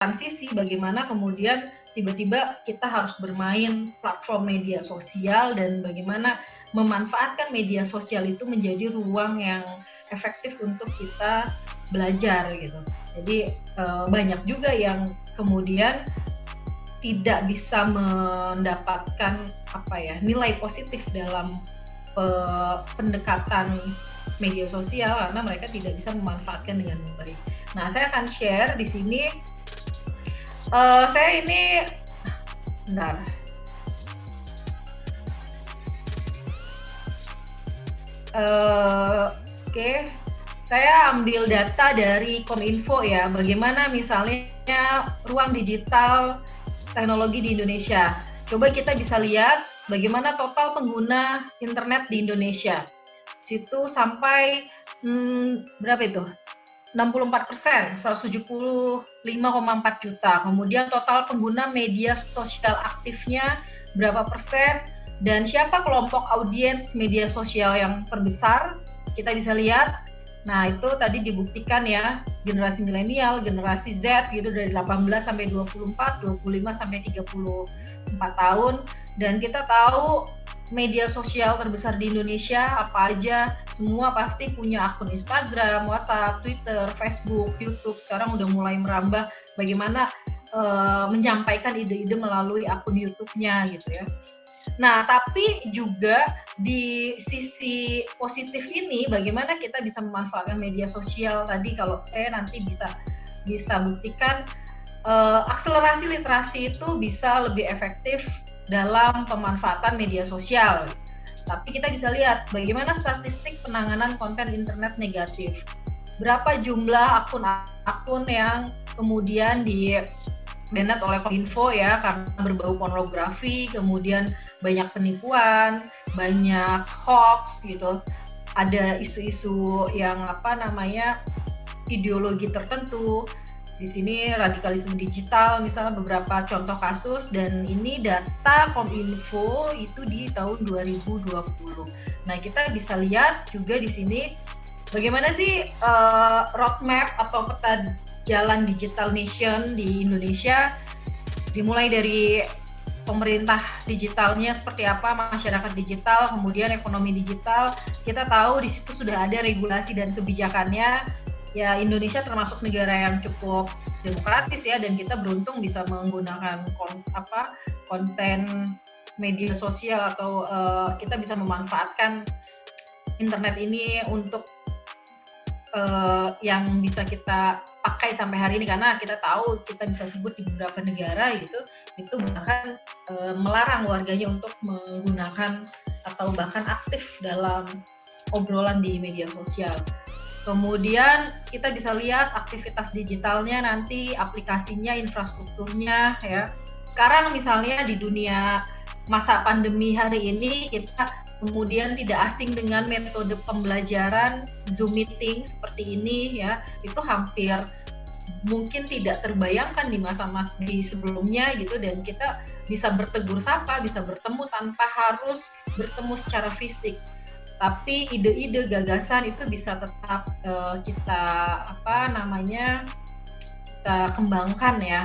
transisi bagaimana kemudian tiba-tiba kita harus bermain platform media sosial dan bagaimana memanfaatkan media sosial itu menjadi ruang yang efektif untuk kita belajar gitu. Jadi banyak juga yang kemudian tidak bisa mendapatkan nilai positif dalam pendekatan media sosial karena mereka tidak bisa memanfaatkan dengan baik. Nah, saya akan share di sini. Saya ini, bentar. Oke, saya ambil data dari Kominfo ya. Bagaimana misalnya ruang digital teknologi di Indonesia. Coba kita bisa lihat bagaimana total pengguna internet di Indonesia. Situ sampai berapa itu? 64%, 175,4 juta. Kemudian total pengguna media sosial aktifnya berapa persen, dan siapa kelompok audiens media sosial yang terbesar, kita bisa lihat. Nah, itu tadi dibuktikan ya, generasi milenial, generasi Z gitu dari 18 sampai 24, 25 sampai 34 tahun. Dan kita tahu media sosial terbesar di Indonesia apa aja, semua pasti punya akun Instagram, WhatsApp, Twitter, Facebook, YouTube. Sekarang udah mulai merambah bagaimana menyampaikan ide-ide melalui akun YouTube-nya gitu ya. Nah, tapi juga di sisi positif ini bagaimana kita bisa memanfaatkan media sosial tadi, kalau saya nanti bisa buktikan akselerasi literasi itu bisa lebih efektif dalam pemanfaatan media sosial. Tapi kita bisa lihat bagaimana statistik penanganan konten internet negatif. Berapa jumlah akun-akun yang kemudian di-banned oleh Kominfo ya karena berbau pornografi, kemudian banyak penipuan, banyak hoax gitu. Ada isu-isu yang ideologi tertentu. Di sini radikalisme digital, misalnya beberapa contoh kasus, dan ini data Kominfo itu di tahun 2020. Nah, kita bisa lihat juga di sini bagaimana sih roadmap atau peta jalan digital nation di Indonesia, dimulai dari pemerintah digitalnya seperti apa, masyarakat digital, kemudian ekonomi digital. Kita tahu di situ sudah ada regulasi dan kebijakannya. Ya, Indonesia termasuk negara yang cukup demokratis ya, dan kita beruntung bisa menggunakan konten media sosial atau kita bisa memanfaatkan internet ini untuk yang bisa kita pakai sampai hari ini, karena kita tahu kita bisa sebut di beberapa negara itu bahkan melarang warganya untuk menggunakan atau bahkan aktif dalam obrolan di media sosial. Kemudian kita bisa lihat aktivitas digitalnya nanti, aplikasinya, infrastrukturnya ya. Sekarang misalnya di dunia masa pandemi hari ini kita kemudian tidak asing dengan metode pembelajaran Zoom meeting seperti ini ya. Itu hampir mungkin tidak terbayangkan di masa-masa sebelumnya gitu, dan kita bisa bertegur sapa, bisa bertemu tanpa harus bertemu secara fisik. Tapi ide-ide gagasan itu bisa tetap kita kembangkan ya.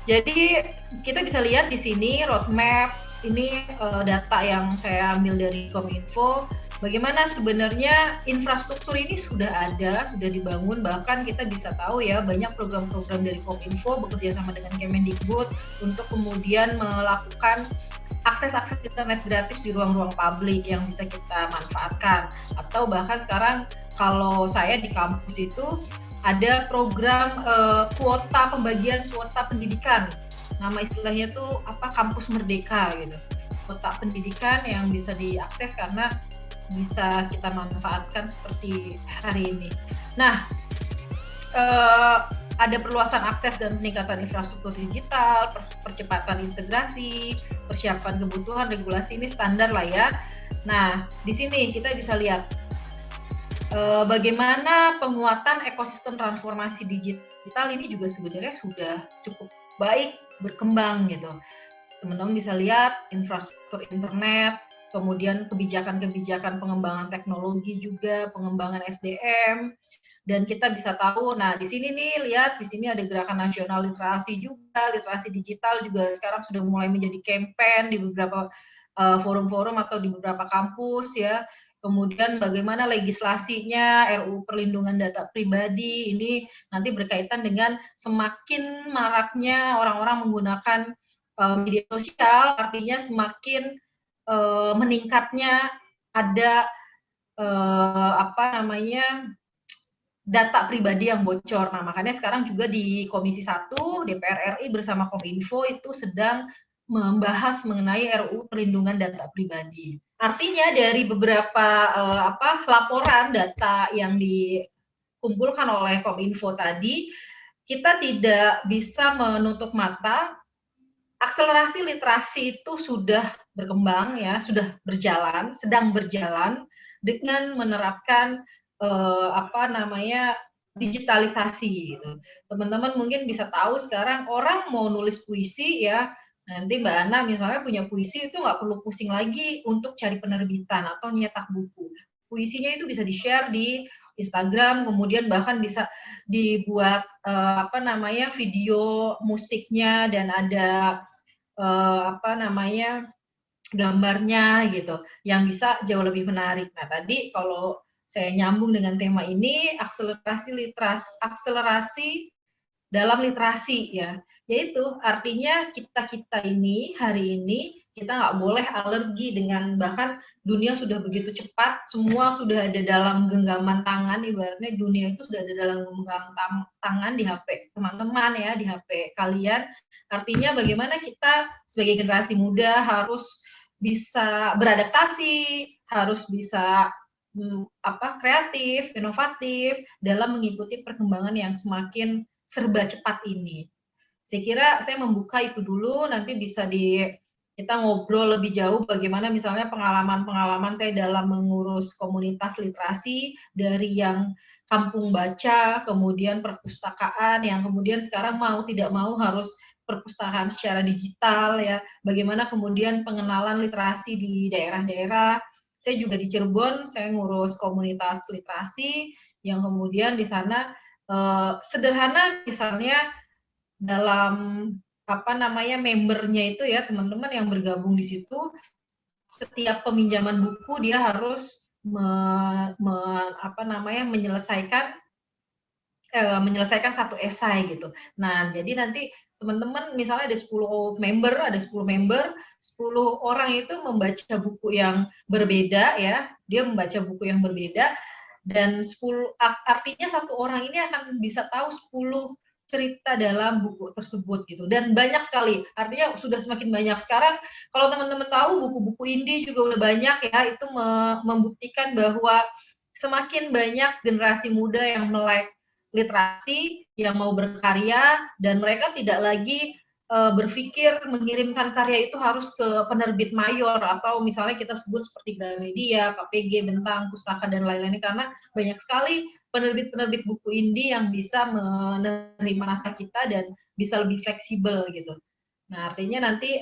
Jadi kita bisa lihat di sini roadmap ini, data yang saya ambil dari Kominfo. Bagaimana sebenarnya infrastruktur ini sudah ada, sudah dibangun, bahkan kita bisa tahu ya banyak program-program dari Kominfo bekerja sama dengan Kemendikbud untuk kemudian melakukan akses internet gratis di ruang-ruang publik yang bisa kita manfaatkan. Atau bahkan sekarang kalau saya di kampus itu ada program pembagian kuota pendidikan. Nama istilahnya tuh Kampus Merdeka gitu. Kuota pendidikan yang bisa diakses karena bisa kita manfaatkan seperti hari ini. Nah, ada perluasan akses dan peningkatan infrastruktur digital, percepatan integrasi, persiapan kebutuhan, regulasi, ini standar lah ya. Nah, di sini kita bisa lihat bagaimana penguatan ekosistem transformasi digital ini juga sebenarnya sudah cukup baik berkembang gitu. Teman-teman bisa lihat infrastruktur internet, kemudian kebijakan-kebijakan pengembangan teknologi juga, pengembangan SDM, dan kita bisa tahu, nah di sini nih lihat, di sini ada gerakan nasional literasi juga, literasi digital juga sekarang sudah mulai menjadi campaign di beberapa forum-forum atau di beberapa kampus ya. Kemudian bagaimana legislasinya, RUU Perlindungan Data Pribadi ini nanti berkaitan dengan semakin maraknya orang-orang menggunakan media sosial, artinya semakin meningkatnya ada apa namanya data pribadi yang bocor. Nah, makanya sekarang juga di Komisi 1 DPR RI bersama Kominfo itu sedang membahas mengenai RUU Perlindungan Data Pribadi. Artinya dari beberapa laporan data yang dikumpulkan oleh Kominfo tadi, kita tidak bisa menutup mata akselerasi literasi itu sudah berkembang ya, sudah berjalan, sedang berjalan dengan menerapkan digitalisasi gitu. Teman-teman mungkin bisa tahu sekarang orang mau nulis puisi ya, nanti Mbak Ana misalnya punya puisi itu nggak perlu pusing lagi untuk cari penerbitan atau nyetak buku. Puisinya itu bisa di-share di Instagram, kemudian bahkan bisa dibuat video musiknya dan ada gambarnya gitu, yang bisa jauh lebih menarik. Nah, tadi kalau saya nyambung dengan tema ini, akselerasi dalam literasi ya, yaitu artinya kita ini hari ini kita nggak boleh alergi dengan bahkan dunia sudah begitu cepat, semua sudah ada dalam genggaman tangan, ibaratnya dunia itu sudah ada dalam genggaman tangan di HP teman-teman ya, di HP kalian. Artinya bagaimana kita sebagai generasi muda harus bisa beradaptasi, harus bisa kreatif, inovatif dalam mengikuti perkembangan yang semakin serba cepat ini. Saya kira saya membuka itu dulu, nanti bisa kita ngobrol lebih jauh bagaimana misalnya pengalaman-pengalaman saya dalam mengurus komunitas literasi dari yang kampung baca, kemudian perpustakaan, yang kemudian sekarang mau tidak mau harus perpustakaan secara digital ya. Bagaimana kemudian pengenalan literasi di daerah-daerah. Saya juga di Cirebon, saya ngurus komunitas literasi yang kemudian di sana sederhana misalnya dalam membernya itu ya teman-teman yang bergabung di situ setiap peminjaman buku dia harus menyelesaikan satu esai gitu. Nah, jadi nanti teman-teman misalnya ada 10 member, 10 orang itu membaca buku yang berbeda ya. Dia membaca buku yang berbeda dan artinya satu orang ini akan bisa tahu 10 cerita dalam buku tersebut gitu, dan banyak sekali, artinya sudah semakin banyak sekarang. Kalau teman-teman tahu buku-buku indie juga udah banyak ya, itu membuktikan bahwa semakin banyak generasi muda yang melek literasi, yang mau berkarya, dan mereka tidak lagi berpikir mengirimkan karya itu harus ke penerbit mayor atau misalnya kita sebut seperti Gramedia, KPG, Bentang, Pustaka dan lain-lain, karena banyak sekali penerbit-penerbit buku indie yang bisa menerima naskah kita dan bisa lebih fleksibel gitu. Nah, artinya nanti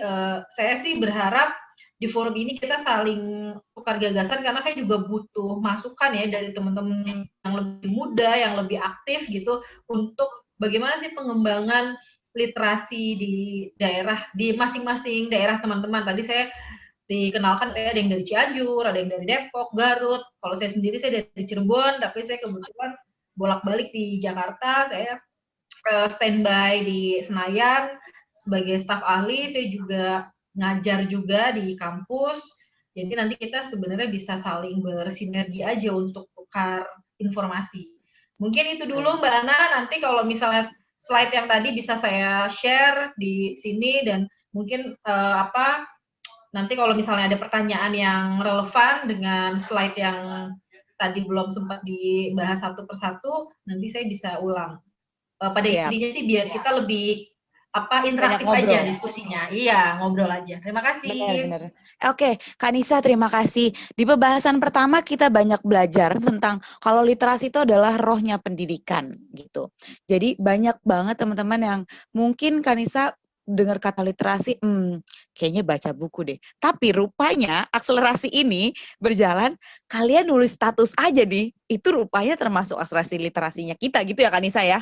saya sih berharap di forum ini kita saling tukar gagasan karena saya juga butuh masukan ya dari teman-teman yang lebih muda, yang lebih aktif gitu untuk bagaimana sih pengembangan literasi di daerah, di masing-masing daerah teman-teman. Tadi saya dikenalkan ada yang dari Cianjur, ada yang dari Depok, Garut. Kalau saya sendiri saya dari Cirebon, tapi saya kebetulan bolak-balik di Jakarta. Saya standby di Senayan sebagai staf ahli. Saya juga ngajar juga di kampus. Jadi nanti kita sebenarnya bisa saling bersinergi aja untuk tukar informasi. Mungkin itu dulu Mbak Ana. Nanti kalau misalnya slide yang tadi bisa saya share di sini dan mungkin nanti kalau misalnya ada pertanyaan yang relevan dengan slide yang tadi belum sempat dibahas satu persatu, nanti saya bisa ulang. Pada intinya sih biar kita lebih interaktif aja diskusinya. Iya, ngobrol aja. Terima kasih. Benar-benar. Oke, Kak Nisa, terima kasih. Di pembahasan pertama kita banyak belajar tentang kalau literasi itu adalah rohnya pendidikan gitu. Jadi banyak banget teman-teman yang mungkin Kak Nisa dengar kata literasi, kayaknya baca buku deh. Tapi rupanya akselerasi ini berjalan, kalian nulis status aja nih, itu rupanya termasuk akselerasi literasinya kita gitu ya Kanisa ya.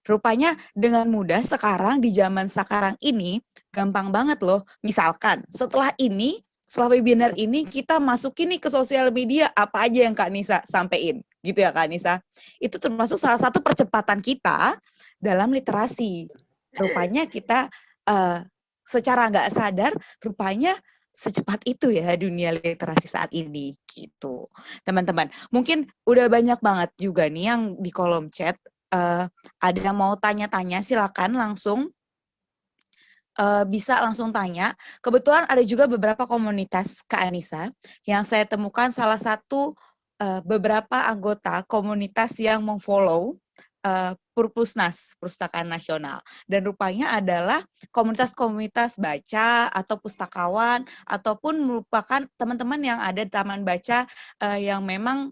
Rupanya dengan mudah sekarang di zaman sekarang ini, gampang banget loh. Misalkan setelah webinar ini kita masukin nih ke sosial media, apa aja yang Kak Nisa sampein, gitu ya Kak Nisa. Itu termasuk salah satu percepatan kita dalam literasi. Rupanya kita secara nggak sadar, rupanya secepat itu ya dunia literasi saat ini gitu. Teman-teman, mungkin udah banyak banget juga nih yang di kolom chat ada yang mau tanya-tanya, silakan langsung bisa langsung tanya. Kebetulan ada juga beberapa komunitas Kak Anissa yang saya temukan salah satu beberapa anggota komunitas yang memfollow Purpusnas, Perpustakaan Nasional. Dan rupanya adalah komunitas-komunitas baca atau pustakawan, ataupun merupakan teman-teman yang ada di taman baca yang memang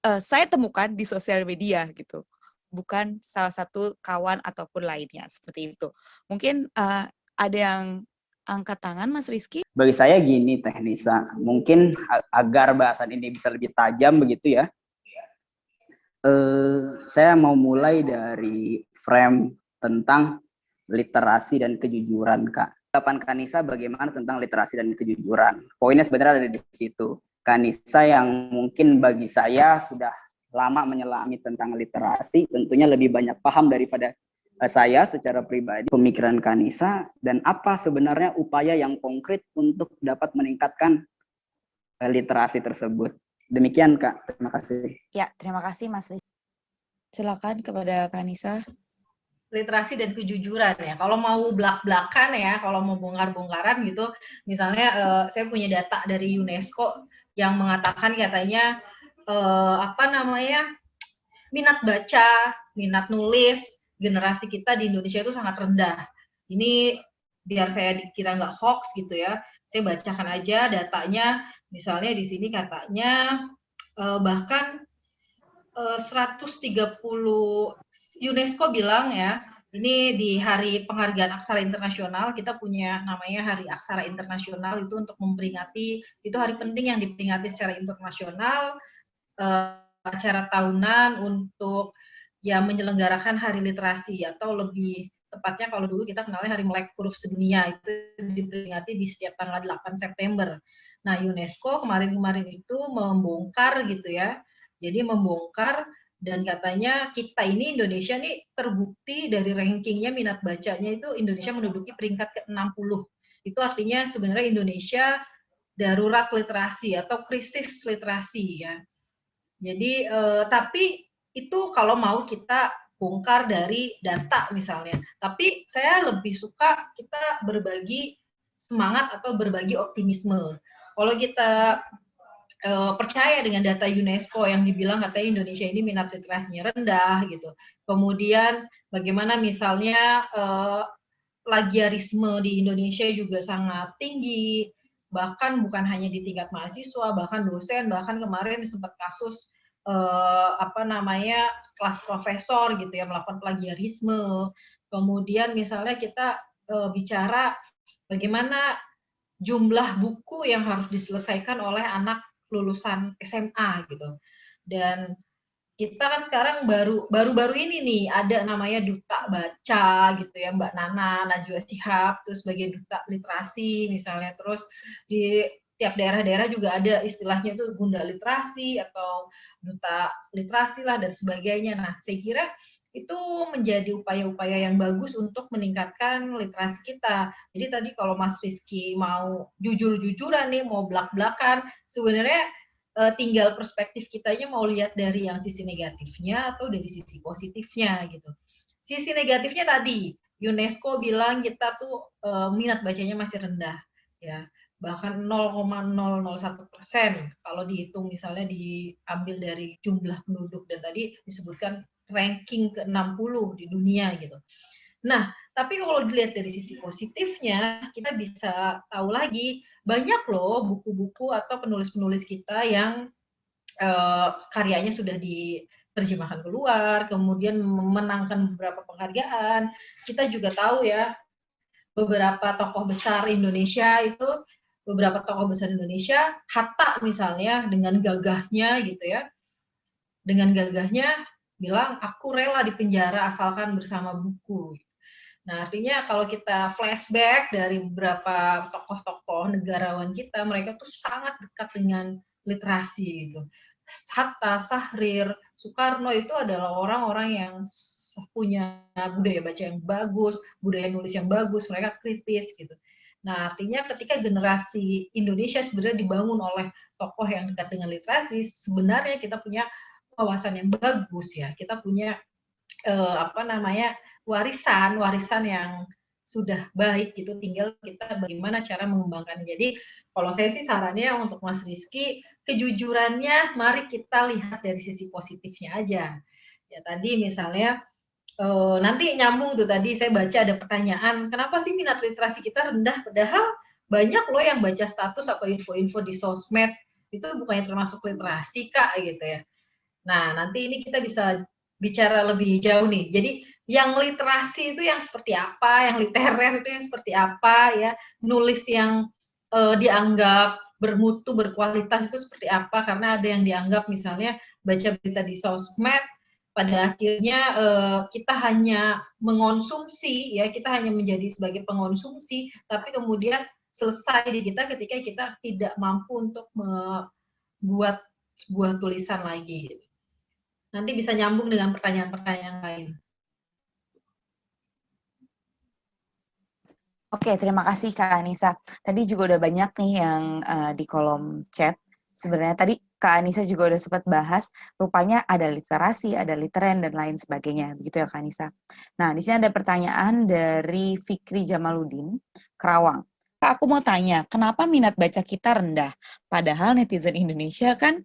saya temukan di sosial media gitu. Bukan salah satu kawan ataupun lainnya, seperti itu. Mungkin ada yang angkat tangan, Mas Rizky? Bagi saya gini, Teh Nisa, mungkin agar bahasan ini bisa lebih tajam begitu ya, saya mau mulai dari frame tentang literasi dan kejujuran, Kak. Tanggapan Kanisa bagaimana tentang literasi dan kejujuran? Poinnya sebenarnya ada di situ. Kanisa yang mungkin bagi saya sudah lama menyelami tentang literasi, tentunya lebih banyak paham daripada saya secara pribadi. Pemikiran Kanisa dan apa sebenarnya upaya yang konkret untuk dapat meningkatkan literasi tersebut. Demikian, Kak. Terima kasih. Ya, terima kasih Mas Rizky. Silakan kepada Kanisa. Literasi dan kejujuran ya. Kalau mau belak-belakan ya, kalau mau bongkar-bongkaran gitu, misalnya saya punya data dari UNESCO yang mengatakan katanya minat baca, minat nulis generasi kita di Indonesia itu sangat rendah. Ini biar saya dikira nggak hoax gitu ya, saya bacakan aja datanya. Misalnya di sini katanya bahkan 130 UNESCO bilang ya, ini di Hari Penghargaan Aksara Internasional, kita punya namanya Hari Aksara Internasional itu untuk memperingati, itu hari penting yang diperingati secara internasional, acara tahunan untuk ya menyelenggarakan Hari Literasi, atau lebih tepatnya kalau dulu kita kenalnya Hari Melek Huruf Sedunia, itu diperingati di setiap tanggal 8 September. Nah, UNESCO kemarin-kemarin itu membongkar gitu ya, jadi membongkar dan katanya kita ini Indonesia nih terbukti dari rankingnya minat bacanya itu Indonesia menduduki peringkat ke-60. Itu artinya sebenarnya Indonesia darurat literasi atau krisis literasi ya. Jadi tapi itu kalau mau kita bongkar dari data misalnya. Tapi saya lebih suka kita berbagi semangat atau berbagi optimisme. Kalau kita percaya dengan data UNESCO yang dibilang katanya Indonesia ini minat literasinya rendah gitu. Kemudian bagaimana misalnya plagiarisme di Indonesia juga sangat tinggi, bahkan bukan hanya di tingkat mahasiswa, bahkan dosen, bahkan kemarin sempat kasus kelas profesor gitu ya melakukan plagiarisme. Kemudian misalnya kita bicara bagaimana jumlah buku yang harus diselesaikan oleh anak lulusan SMA gitu. Dan kita kan sekarang baru-baru ini nih ada namanya duta baca gitu ya, Mbak Nana Najwa Shihab terus sebagai duta literasi misalnya, terus di tiap daerah-daerah juga ada istilahnya itu bunda literasi atau duta literasi lah dan sebagainya. Nah, saya kira itu menjadi upaya-upaya yang bagus untuk meningkatkan literasi kita. Jadi tadi kalau Mas Rizky mau jujur-jujuran nih, mau belak-belakan, sebenarnya tinggal perspektif kitanya mau lihat dari yang sisi negatifnya atau dari sisi positifnya gitu. Sisi negatifnya tadi, UNESCO bilang kita tuh minat bacanya masih rendah, ya bahkan 0,001% kalau dihitung misalnya diambil dari jumlah penduduk dan tadi disebutkan ranking ke-60 di dunia gitu. Nah, tapi kalau dilihat dari sisi positifnya, kita bisa tahu lagi banyak loh buku-buku atau penulis-penulis kita yang karyanya sudah diterjemahkan keluar, kemudian memenangkan beberapa penghargaan. Kita juga tahu ya, beberapa tokoh besar Indonesia itu, Hatta misalnya dengan gagahnya gitu ya, bilang aku rela di penjara asalkan bersama buku. Nah, artinya kalau kita flashback dari beberapa tokoh-tokoh negarawan kita, mereka tuh sangat dekat dengan literasi gitu. Hatta, Syahrir, Soekarno itu adalah orang-orang yang punya budaya baca yang bagus, budaya nulis yang bagus, mereka kritis gitu. Nah, artinya ketika generasi Indonesia sebenarnya dibangun oleh tokoh yang dekat dengan literasi, sebenarnya kita punya wawasan yang bagus ya. Kita punya warisan yang sudah baik gitu, tinggal kita bagaimana cara mengembangkan. Jadi kalau saya sih sarannya untuk Mas Rizky, kejujurannya mari kita lihat dari sisi positifnya aja. Ya tadi misalnya nanti nyambung tuh tadi saya baca ada pertanyaan, kenapa sih minat literasi kita rendah padahal banyak loh yang baca status atau info-info di sosmed itu bukannya termasuk literasi Kak gitu ya. Nah, nanti ini kita bisa bicara lebih jauh nih. Jadi yang literasi itu yang seperti apa, yang literer itu yang seperti apa ya, nulis yang dianggap bermutu, berkualitas itu seperti apa, karena ada yang dianggap misalnya baca berita di sosmed, pada akhirnya kita hanya mengonsumsi ya, kita hanya menjadi sebagai pengonsumsi, tapi kemudian selesai di kita ketika kita tidak mampu untuk membuat sebuah tulisan lagi. Nanti bisa nyambung dengan pertanyaan-pertanyaan lain. Oke, terima kasih Kak Anissa. Tadi juga udah banyak nih yang di kolom chat. Sebenarnya tadi Kak Anissa juga udah sempat bahas, rupanya ada literasi, ada literen, dan lain sebagainya. Begitu ya Kak Anissa. Nah, di sini ada pertanyaan dari Fikri Jamaluddin, Kerawang. Kak, aku mau tanya, kenapa minat baca kita rendah? Padahal netizen Indonesia kan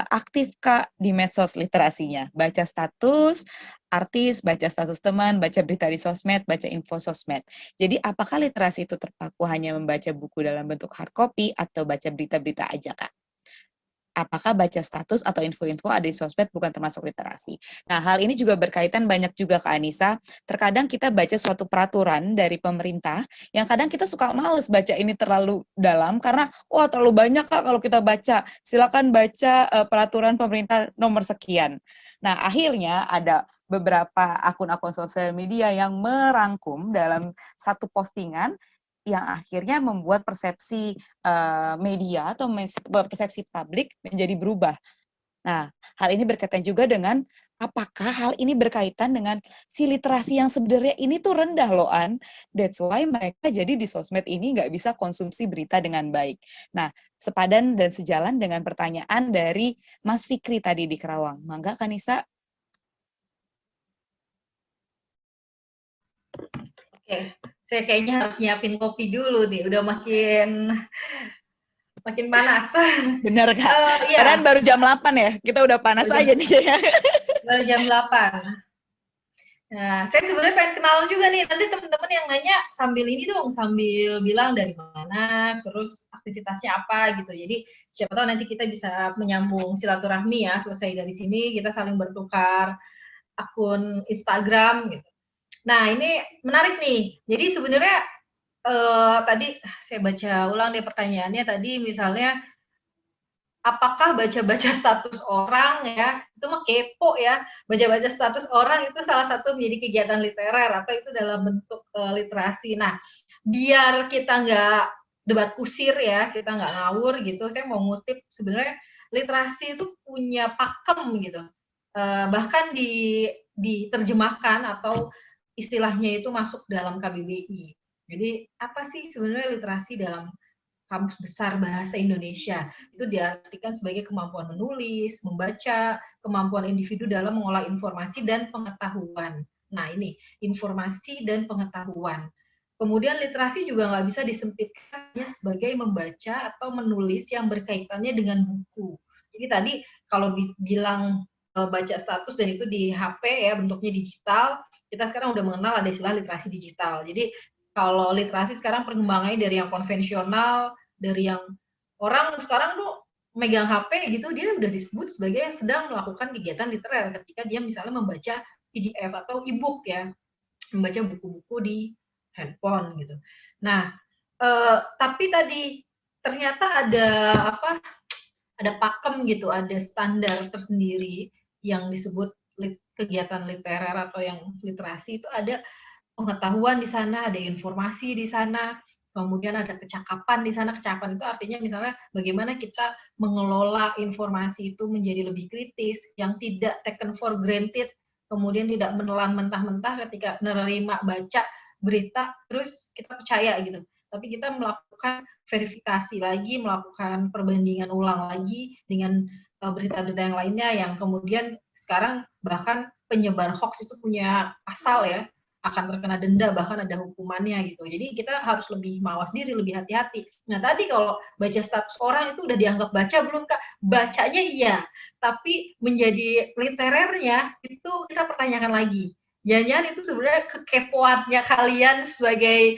aktif Kak di medsos literasinya. Baca status artis, baca status teman, baca berita di sosmed, baca info sosmed. Jadi apakah literasi itu terpaku hanya membaca buku dalam bentuk hard copy atau baca berita-berita aja Kak? Apakah baca status atau info-info ada di sosmed bukan termasuk literasi? Nah, hal ini juga berkaitan banyak juga Kak Anissa. Terkadang kita baca suatu peraturan dari pemerintah, yang kadang kita suka males baca ini terlalu dalam, karena, wah terlalu banyak Kak kalau kita baca. Silakan baca peraturan pemerintah nomor sekian. Nah, akhirnya ada beberapa akun-akun sosial media yang merangkum dalam satu postingan, yang akhirnya membuat persepsi media atau persepsi publik menjadi berubah. Nah, hal ini berkaitan juga dengan apakah hal ini berkaitan dengan si literasi yang sebenarnya ini tuh rendah loh, An. That's why mereka jadi di sosmed ini nggak bisa konsumsi berita dengan baik. Nah, sepadan dan sejalan dengan pertanyaan dari Mas Fikri tadi di Kerawang. Mangga, Kanisa. Oke, saya kayaknya harus nyiapin kopi dulu nih, udah makin panas. Benar Kak. Iya. Padahal baru jam 8 ya, kita udah panas aja nih. Baru jam 8. Nah, saya sebenarnya pengen kenalan juga nih, nanti teman-teman yang nanya sambil ini dong, sambil bilang dari mana, terus aktivitasnya apa gitu. Jadi siapa tahu nanti kita bisa menyambung silaturahmi ya, selesai dari sini kita saling bertukar akun Instagram gitu. Nah, ini menarik nih. Jadi sebenarnya tadi saya baca ulang deh pertanyaannya tadi, misalnya apakah baca-baca status orang ya, itu mah kepo ya, baca-baca status orang itu salah satu menjadi kegiatan literer atau itu dalam bentuk literasi. Nah, biar kita nggak debat kusir ya, kita nggak ngawur gitu, saya mau ngutip sebenarnya literasi itu punya pakem gitu, bahkan diterjemahkan atau istilahnya itu masuk dalam KBBI. Jadi apa sih sebenarnya literasi dalam Kamus Besar Bahasa Indonesia? Itu diartikan sebagai kemampuan menulis, membaca, kemampuan individu dalam mengolah informasi dan pengetahuan. Nah ini, informasi dan pengetahuan. Kemudian literasi juga nggak bisa disempitkan hanya sebagai membaca atau menulis yang berkaitannya dengan buku. Jadi tadi kalau bilang baca status dan itu di HP ya, bentuknya digital, kita sekarang udah mengenal ada istilah literasi digital. Jadi kalau literasi sekarang perkembangannya dari yang konvensional, dari yang orang sekarang tuh megang HP gitu, dia udah disebut sebagai sedang melakukan kegiatan literer ketika dia misalnya membaca PDF atau e-book ya, membaca buku-buku di handphone gitu. Nah, tapi tadi ternyata ada ada pakem gitu, ada standar tersendiri yang disebut kegiatan literer atau yang literasi itu ada pengetahuan di sana, ada informasi di sana, kemudian ada kecakapan di sana. Kecakapan itu artinya misalnya bagaimana kita mengelola informasi itu menjadi lebih kritis, yang tidak taken for granted, kemudian tidak menelan mentah-mentah ketika menerima baca berita terus kita percaya gitu. Tapi kita melakukan verifikasi lagi, melakukan perbandingan ulang lagi dengan berita-berita yang lainnya yang kemudian sekarang bahkan penyebar hoax itu punya pasal ya, akan terkena denda, bahkan ada hukumannya gitu. Jadi kita harus lebih mawas diri, lebih hati-hati. Nah tadi kalau baca status orang itu udah dianggap baca belum Kak? Bacanya iya, tapi menjadi literernya itu kita pertanyakan lagi. Jangan-jangan itu sebenarnya kekepoannya kalian sebagai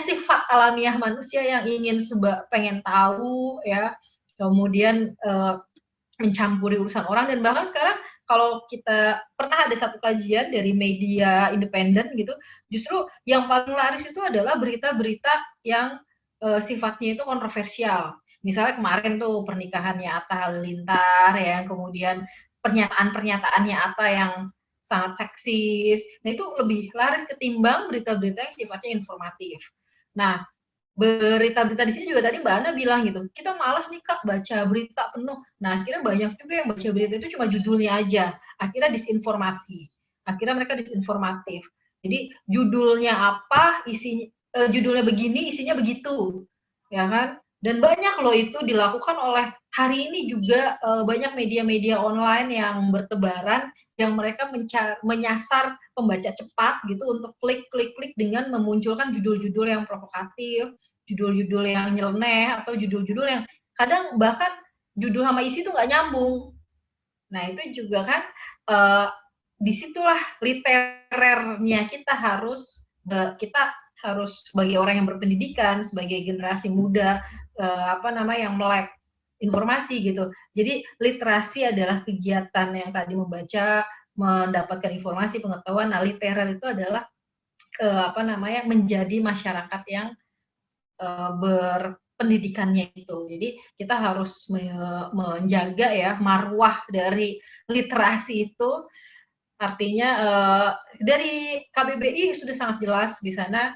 sifat alamiah manusia yang ingin pengen tahu ya, kemudian mencampuri urusan orang. Dan bahkan sekarang kalau kita pernah ada satu kajian dari media independen gitu, justru yang paling laris itu adalah berita-berita yang sifatnya itu kontroversial. Misalnya kemarin tuh pernikahannya Atta Halilintar ya, kemudian pernyataan-pernyataannya Atta yang sangat seksis. Nah itu lebih laris ketimbang berita-berita yang sifatnya informatif. Nah, berita-berita di sini juga tadi Mbak Ana bilang gitu, kita males nih Kak baca berita penuh. Nah akhirnya banyak juga yang baca berita itu cuma judulnya aja, akhirnya disinformasi, akhirnya mereka disinformatif. Jadi judulnya apa, judulnya begini, isinya begitu, ya kan? Dan banyak loh itu dilakukan oleh hari ini juga banyak media-media online yang bertebaran yang mereka menyasar pembaca cepat gitu untuk klik dengan memunculkan judul-judul yang provokatif, judul-judul yang nyeleneh, atau judul-judul yang kadang bahkan judul sama isi itu nggak nyambung. Nah itu juga kan disitulah literernya kita harus sebagai orang yang berpendidikan, sebagai generasi muda yang melek informasi gitu. Jadi literasi adalah kegiatan yang tadi membaca, mendapatkan informasi, pengetahuan. Nah, literer itu adalah menjadi masyarakat yang berpendidikannya itu. Jadi kita harus menjaga ya marwah dari literasi itu. Artinya dari KBBI sudah sangat jelas di sana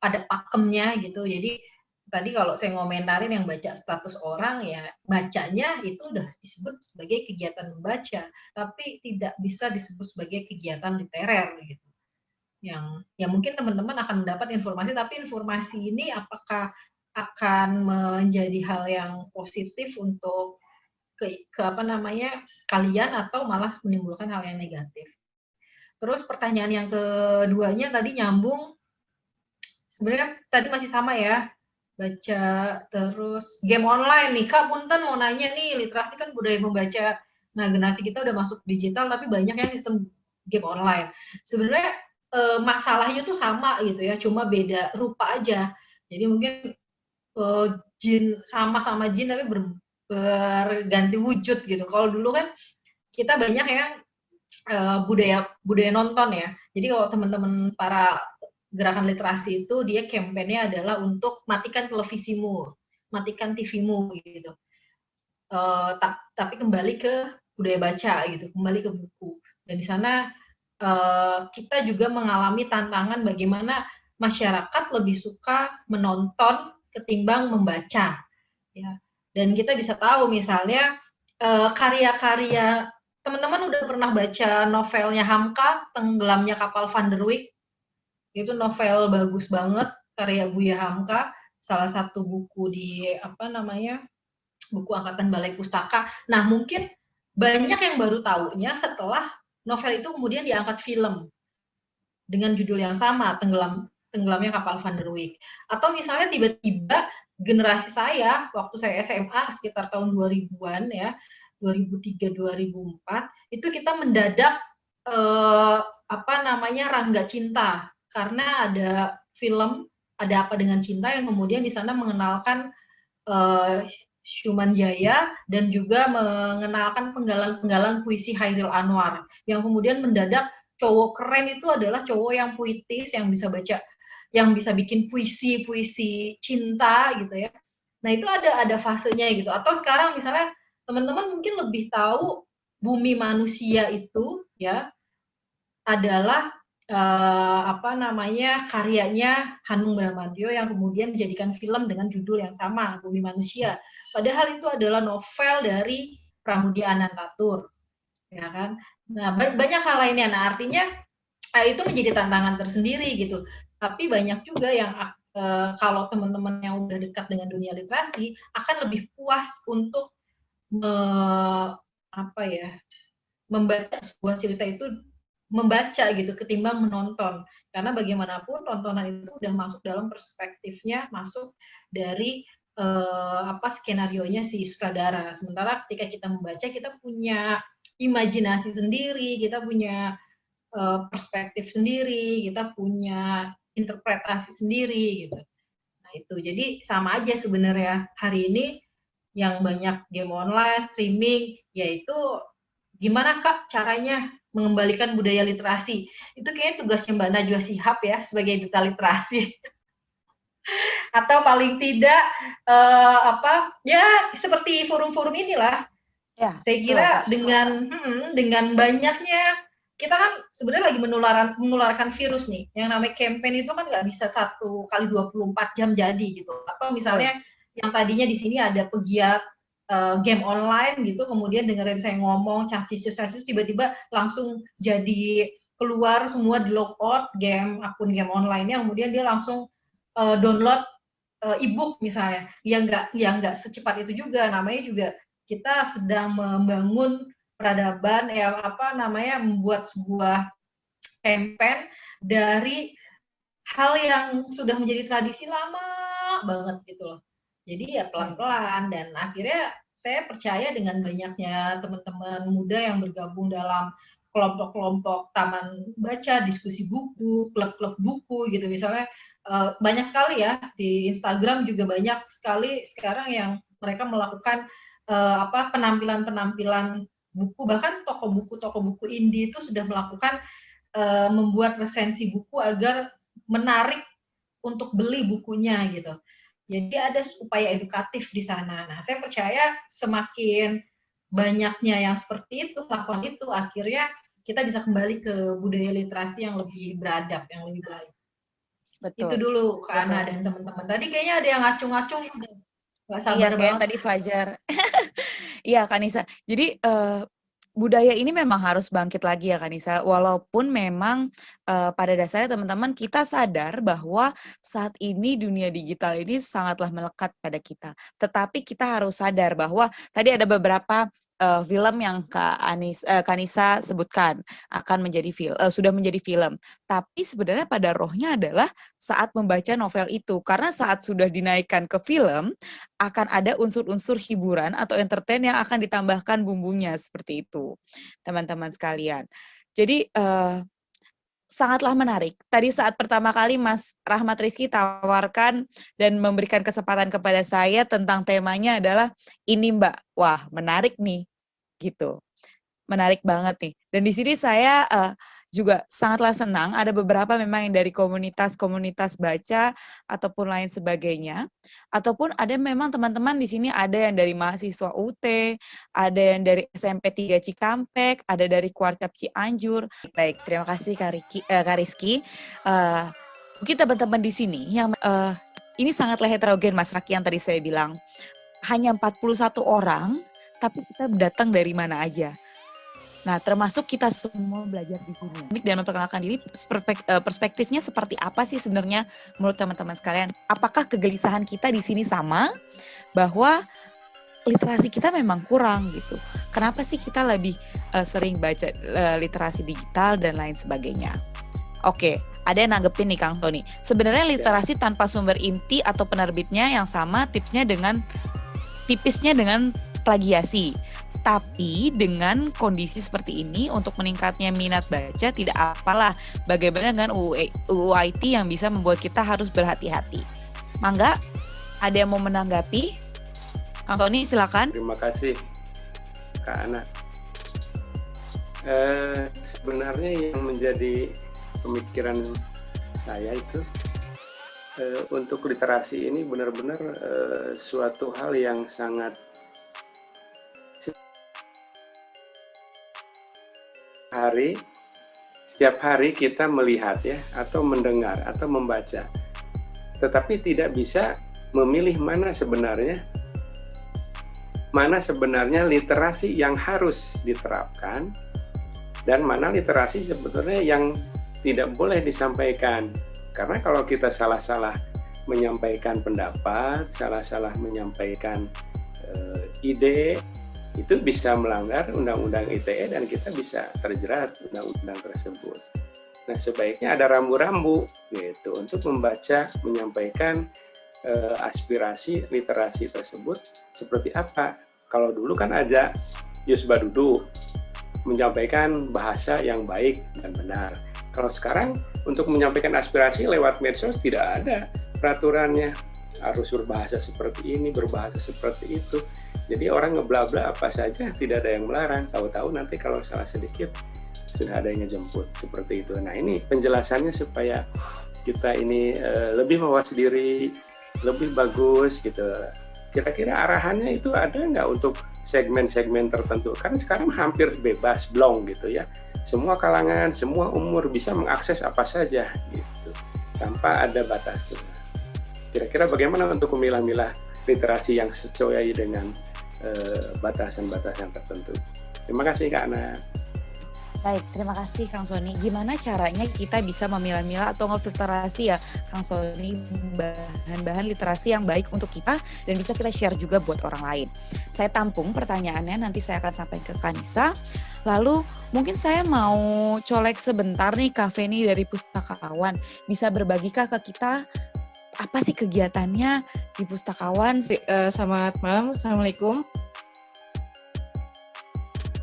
ada pakemnya gitu. Jadi tadi kalau saya ngomentarin yang baca status orang ya bacanya itu udah disebut sebagai kegiatan membaca, tapi tidak bisa disebut sebagai kegiatan literer gitu. Yang ya mungkin teman-teman akan mendapat informasi, tapi informasi ini apakah akan menjadi hal yang positif untuk kalian atau malah menimbulkan hal yang negatif. Terus pertanyaan yang keduanya tadi nyambung, sebenarnya tadi masih sama ya, baca terus game online nih. Kak Punten mau nanya nih, literasi kan budaya membaca. Nah generasi kita udah masuk digital tapi banyak yang sistem game online. Sebenarnya masalahnya tuh sama gitu ya, cuma beda rupa aja. Jadi mungkin jin sama-sama jin tapi berganti wujud gitu. Kalau dulu kan kita banyak yang budaya nonton ya. Jadi kalau teman-teman para gerakan literasi itu dia kampanye adalah untuk matikan televisimu, matikan TV-mu gitu. Tapi kembali ke budaya baca gitu, kembali ke buku. Dan di sana kita juga mengalami tantangan bagaimana masyarakat lebih suka menonton ketimbang membaca. Ya. Dan kita bisa tahu misalnya karya-karya, teman-teman udah pernah baca novelnya Hamka, Tenggelamnya Kapal Van der Wijk? Itu novel bagus banget, karya Buya Hamka, salah satu buku di buku angkatan Balai Pustaka. Nah mungkin banyak yang baru tahunya setelah novel itu kemudian diangkat film dengan judul yang sama, Tenggelamnya Kapal Van der Wijk. Atau misalnya tiba-tiba generasi saya waktu saya SMA sekitar tahun 2000-an ya, 2003-2004 itu kita mendadak Rangga Cinta, karena ada film Ada Apa Dengan Cinta yang kemudian di sana mengenalkan Syuman Jaya dan juga mengenalkan penggalan-penggalan puisi Hairil Anwar, yang kemudian mendadak cowok keren itu adalah cowok yang puitis, yang bisa baca yang bisa bikin puisi cinta gitu ya. Nah itu ada fasenya gitu. Atau sekarang misalnya teman-teman mungkin lebih tahu Bumi Manusia itu ya adalah karyanya Hanung Bramantyo yang kemudian dijadikan film dengan judul yang sama, Bumi Manusia. Padahal itu adalah novel dari Pramudia Anantatur, ya kan? Nah, banyak hal lainnya. Nah, artinya itu menjadi tantangan tersendiri gitu. Tapi banyak juga yang kalau teman-teman yang udah dekat dengan dunia literasi akan lebih puas untuk membaca sebuah cerita itu, membaca gitu ketimbang menonton, karena bagaimanapun tontonan itu udah masuk dalam perspektifnya, masuk dari skenarionya si sutradara. Sementara ketika kita membaca, kita punya imajinasi sendiri, kita punya perspektif sendiri, kita punya interpretasi sendiri gitu. Nah itu jadi sama aja sebenarnya hari ini yang banyak game online, streaming, yaitu gimana Kak caranya mengembalikan budaya literasi. Itu kayaknya tugasnya Mbak Najwa Shihab ya sebagai duta literasi. Atau paling tidak seperti forum-forum inilah. Ya, Saya kira dengan banyaknya kita kan sebenarnya lagi menularkan virus nih. Yang namanya campaign itu kan nggak bisa 1 kali 24 jam jadi gitu. Atau misalnya yang tadinya di sini ada pegiat game online gitu, kemudian dengerin saya ngomong cacis tiba-tiba langsung jadi keluar semua di log out akun game online-nya, kemudian dia langsung download e-book misalnya. Yang nggak secepat itu juga, namanya juga kita sedang membangun peradaban membuat sebuah campaign dari hal yang sudah menjadi tradisi lama banget gitu loh. Jadi ya pelan-pelan, dan akhirnya saya percaya dengan banyaknya teman-teman muda yang bergabung dalam kelompok-kelompok taman baca, diskusi buku, klub-klub buku gitu misalnya, banyak sekali ya di Instagram juga banyak sekali sekarang yang mereka melakukan penampilan buku, bahkan toko buku indie itu sudah melakukan membuat resensi buku agar menarik untuk beli bukunya gitu. Jadi ada upaya edukatif di sana. Nah, saya percaya semakin banyaknya yang seperti itu, melakukan itu, akhirnya kita bisa kembali ke budaya literasi yang lebih beradab, yang lebih baik. Betul. Itu dulu Kak Ana dan teman-teman. Tadi kayaknya ada yang ngacung-ngacung, nggak sabar banget. Tadi Fajar. Iya, Kanisa. Jadi budaya ini memang harus bangkit lagi ya Kanisa. Walaupun memang pada dasarnya teman-teman kita sadar bahwa saat ini dunia digital ini sangatlah melekat pada kita. Tetapi kita harus sadar bahwa tadi ada beberapa film yang Kanisa sebutkan akan menjadi sudah menjadi film. Tapi sebenarnya pada rohnya adalah saat membaca novel itu. Karena saat sudah dinaikkan ke film, akan ada unsur-unsur hiburan atau entertain yang akan ditambahkan bumbunya seperti itu, teman-teman sekalian. Jadi sangatlah menarik. Tadi saat pertama kali Mas Rahmat Rizky tawarkan dan memberikan kesempatan kepada saya tentang temanya adalah ini Mbak, wah menarik nih, gitu. Menarik banget nih. Dan di sini saya juga sangatlah senang ada beberapa memang yang dari komunitas-komunitas baca ataupun lain sebagainya, ataupun ada memang teman-teman di sini ada yang dari mahasiswa UT, ada yang dari SMP 3 Cikampek, ada dari Kuarcap Cianjur. Baik, terima kasih Kak Rizky. Mungkin teman-teman di sini yang ini sangatlah heterogen Mas Raki yang tadi saya bilang. Hanya 41 orang, tapi kita datang dari mana aja. Nah, termasuk kita semua belajar di sini. Dan memperkenalkan diri, perspektifnya seperti apa sih sebenarnya menurut teman-teman sekalian? Apakah kegelisahan kita di sini sama? Bahwa literasi kita memang kurang gitu. Kenapa sih kita lebih sering baca literasi digital dan lain sebagainya? Oke, ada yang nanggepin nih Kang Tony. Sebenarnya literasi tanpa sumber inti atau penerbitnya yang sama, tipisnya dengan plagiasi. Tapi dengan kondisi seperti ini untuk meningkatnya minat baca tidak apalah bagaimana dengan UU IT yang bisa membuat kita harus berhati-hati. Mangga, ada yang mau menanggapi? Kang Tony silakan. Terima kasih Kak Ana. Sebenarnya yang menjadi pemikiran saya itu untuk literasi ini benar-benar suatu hal yang sangat setiap hari kita melihat ya, atau mendengar atau membaca, tetapi tidak bisa memilih mana sebenarnya literasi yang harus diterapkan dan mana literasi sebetulnya yang tidak boleh disampaikan. Karena kalau kita salah-salah menyampaikan pendapat, salah-salah menyampaikan ide, itu bisa melanggar Undang-Undang ITE dan kita bisa terjerat undang-undang tersebut. Nah, sebaiknya ada rambu-rambu gitu untuk membaca, menyampaikan aspirasi literasi tersebut seperti apa. Kalau dulu kan ada Yusbadudu, menyampaikan bahasa yang baik dan benar. Kalau sekarang untuk menyampaikan aspirasi lewat medsos tidak ada peraturannya, harus berbahasa seperti ini, berbahasa seperti itu. Jadi orang ngeblabla apa saja, tidak ada yang melarang. Tahu-tahu nanti kalau salah sedikit sudah ada yang ngejemput seperti itu. Nah, ini penjelasannya supaya kita ini lebih mawas diri, lebih bagus gitu. Kira-kira arahannya itu ada nggak untuk segmen-segmen tertentu? Kan sekarang hampir bebas, blong gitu ya. Semua kalangan, semua umur bisa mengakses apa saja gitu, tanpa ada batasnya. Kira-kira bagaimana untuk memilah-milah literasi yang sesuai dengan batasan-batasan tertentu? Terima kasih Kak Ana. Baik, terima kasih Kang Sony. Gimana caranya kita bisa memilah-milah atau ngefiltrasi ya Kang Sony bahan-bahan literasi yang baik untuk kita dan bisa kita share juga buat orang lain. Saya tampung pertanyaannya, nanti saya akan sampaikan ke Kanisa. Lalu mungkin saya mau colek sebentar nih Kak Feni dari Pustakawan. Bisa berbagikah ke kita apa sih kegiatannya di Pustakawan? Selamat malam, Assalamualaikum.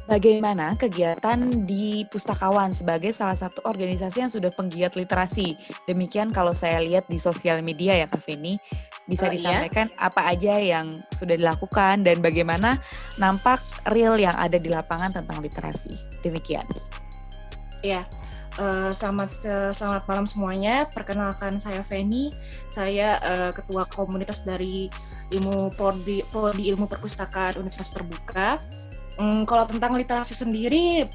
Bagaimana kegiatan di Pustakawan sebagai salah satu organisasi yang sudah penggiat literasi? Demikian kalau saya lihat di sosial media ya Kak Feni. Bisa disampaikan apa aja yang sudah dilakukan dan bagaimana nampak real yang ada di lapangan tentang literasi. Demikian. Ya, selamat malam semuanya. Perkenalkan saya Feni. Saya ketua komunitas dari Prodi Ilmu Perpustakaan Universitas Terbuka. Kalau tentang literasi sendiri,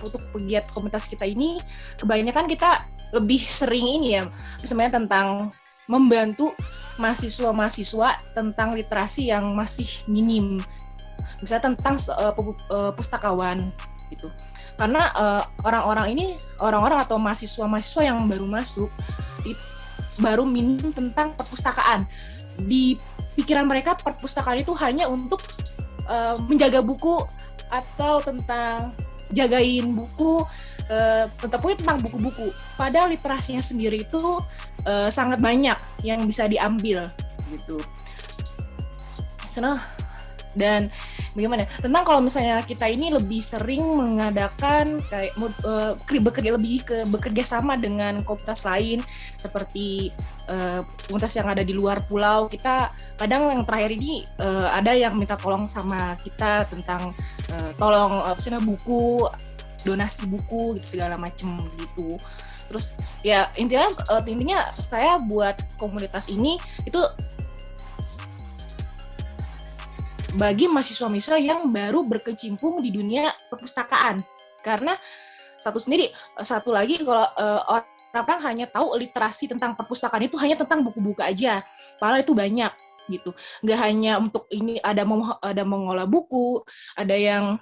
untuk pegiat komunitas kita ini, kebanyakan kita lebih sering ini ya, sebenarnya tentang membantu mahasiswa-mahasiswa tentang literasi yang masih minim, misalnya tentang pustakawan gitu. Karena orang-orang atau mahasiswa-mahasiswa yang baru masuk, baru minim tentang perpustakaan. Di pikiran mereka perpustakaan itu hanya untuk menjaga buku atau tentang jagain buku, tentang buku-buku. Padahal literasinya sendiri itu sangat banyak yang bisa diambil gitu. Dan bagaimana? Tentang kalau misalnya kita ini lebih sering mengadakan kayak bekerja sama dengan komunitas lain seperti komunitas yang ada di luar pulau. Kita kadang yang terakhir ini ada yang minta tolong sama kita tentang tolong buku, donasi buku gitu segala macam gitu. Terus ya intinya saya buat komunitas ini itu bagi mahasiswa-mahasiswa yang baru berkecimpung di dunia perpustakaan. Karena satu lagi kalau orang hanya tahu literasi tentang perpustakaan itu hanya tentang buku-buku aja. Padahal itu banyak gitu. Nggak hanya untuk ini ada mengolah buku, ada yang